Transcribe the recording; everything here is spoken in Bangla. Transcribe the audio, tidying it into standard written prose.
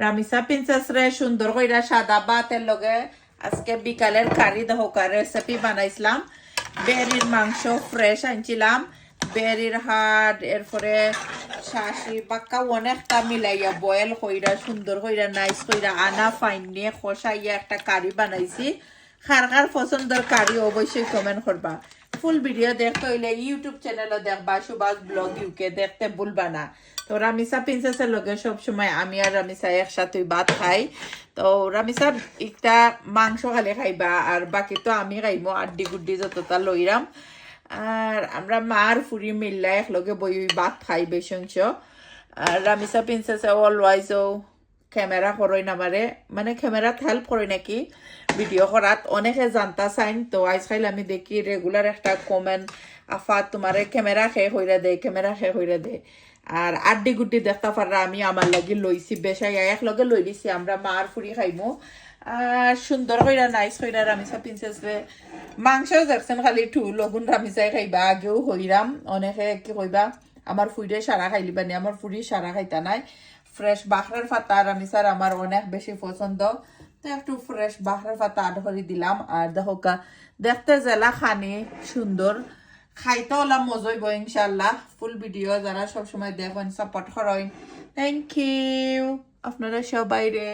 রামিসা প্রিন্সেস রে সুন্দর কইরা সাদা ভাতের লগে আজকে বিকালের কারি দহকার রেসিপি বানাইছিলাম। বেরির মাংস ফ্রেশ আনছিলাম, বেরির হাড়, এরপরে শাঁসি বাক্কা অনেকটা মিলাইয়া বয়েল কইরা সুন্দর কইরা নাইস কইরা আনা ফাইন নিয়ে কষাইয়া একটা কারি বানাইছি। কার কার পছন্দের কারি অবশ্যই কমেন্ট করবা। ফুল ভিডিও দেখতে হইলে ইউটিউব চ্যানেলও দেখবা, সুভাষ ব্লগ ইউকে দেখতে ভুলবা না। তো রামিসা প্রিন্সেসের লগে সবসময় আমি আর রামিসা একসাথে ভাত খাই। তো রামিসা একটা মাংস খালি খাইবা আর বাকি তো আমি খাইমো, আড্ডি গুড্ডি যতটা লইরাম। আর আমরা মার ফুরি মিল্লা একলগে বই ভাত খাই বেশি অংশ। আর রামিসা প্রিন্সেসে অলওয়াইজও ক্যামেরা করই না, মানে ক্যামেরাত হেল্প করে নাকি ভিডিও করাত, অনেকে জানতা চাইন। তো আজকাল আমি দেখি রেগুলার একটা কমেন্ট, আফা তোমার ক্যামেরা শেষ হইরা দে, ক্যামেরা শেষ হইরা দে। আর আড্ডি গুড্ডি দেখতে পারা আমি আমার লাগি লইছি, বেশাই একলগে লই দিছি, আমরা মার ফুরি খাইমু। আর সুন্দর কইরা নাইস কইরা রামিসা প্রিন্সেসে মাংস দেখছেন খালি টু লগুন রামিসাই খাইবা, আগেও হইরাম। অনেকে কি কইবা আমার ফুইরে সারা খাইলিবা নি, আমার ফুরি সারা খাইতা নাই। ফ্রেশ বাখরের পাতা রামিসার আমার অনেক বেশি পছন্দ, তো একটু ফ্রেশ বাখরের পাতা আড করে দিলাম। আর দেখো দেখতে জেলা খানি সুন্দর, খাইতে হলাম মজইব ইনশাল্লাহ। ফুল ভিডিও যারা সবসময় দেখেন সাপোর্ট করেন, থ্যাংক ইউ আপনারা সবাই রে।